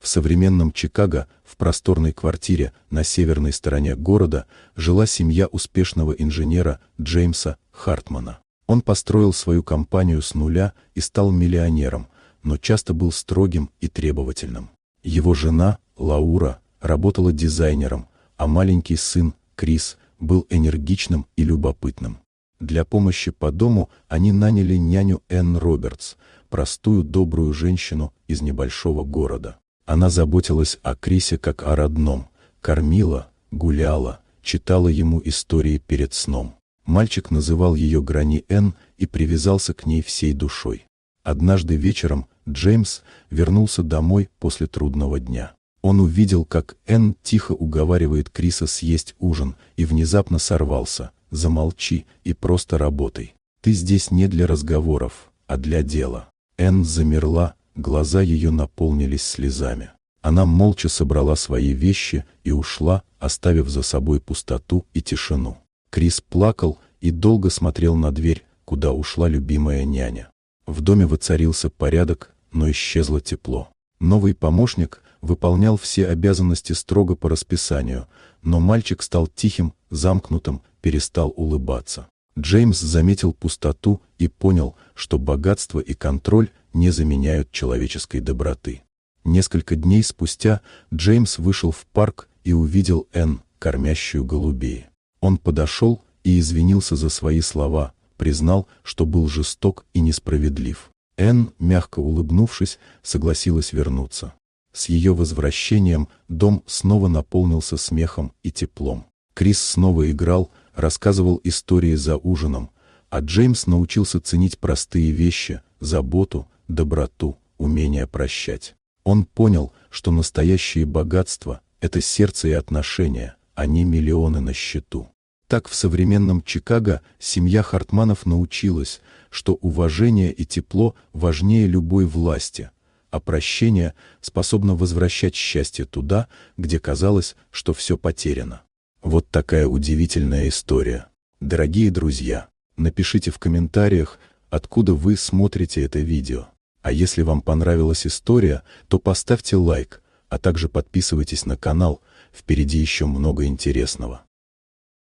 В современном Чикаго, в просторной квартире на северной стороне города, жила семья успешного инженера Джеймса Хартмана. Он построил свою компанию с нуля и стал миллионером, но часто был строгим и требовательным. Его жена, Лаура, работала дизайнером, а маленький сын, Крис, был энергичным и любопытным. Для помощи по дому они наняли няню Энн Робертс, простую добрую женщину из небольшого города. Она заботилась о Крисе как о родном, кормила, гуляла, читала ему истории перед сном. Мальчик называл ее Грани Энн и привязался к ней всей душой. Однажды вечером Джеймс вернулся домой после трудного дня. Он увидел, как Энн тихо уговаривает Криса съесть ужин, и внезапно сорвался: «Замолчи и просто работай. Ты здесь не для разговоров, а для дела». Энн замерла, глаза ее наполнились слезами. Она молча собрала свои вещи и ушла, оставив за собой пустоту и тишину. Крис плакал и долго смотрел на дверь, куда ушла любимая няня. В доме воцарился порядок, но исчезло тепло. Новый помощник выполнял все обязанности строго по расписанию, но мальчик стал тихим, замкнутым, перестал улыбаться. Джеймс заметил пустоту и понял, что богатство и контроль не заменяют человеческой доброты. Несколько дней спустя Джеймс вышел в парк и увидел Энн, кормящую голубей. Он подошел и извинился за свои слова, признал, что был жесток и несправедлив. Энн, мягко улыбнувшись, согласилась вернуться. С ее возвращением дом снова наполнился смехом и теплом. Крис снова играл, рассказывал истории за ужином, а Джеймс научился ценить простые вещи, заботу, доброту, умение прощать. Он понял, что настоящее богатство — это сердце и отношения, а не миллионы на счету. Так в современном Чикаго семья Хартманов научилась, что уважение и тепло важнее любой власти, а прощение способно возвращать счастье туда, где казалось, что все потеряно. Вот такая удивительная история. Дорогие друзья, напишите в комментариях, откуда вы смотрите это видео. А если вам понравилась история, то поставьте лайк, а также подписывайтесь на канал, впереди еще много интересного.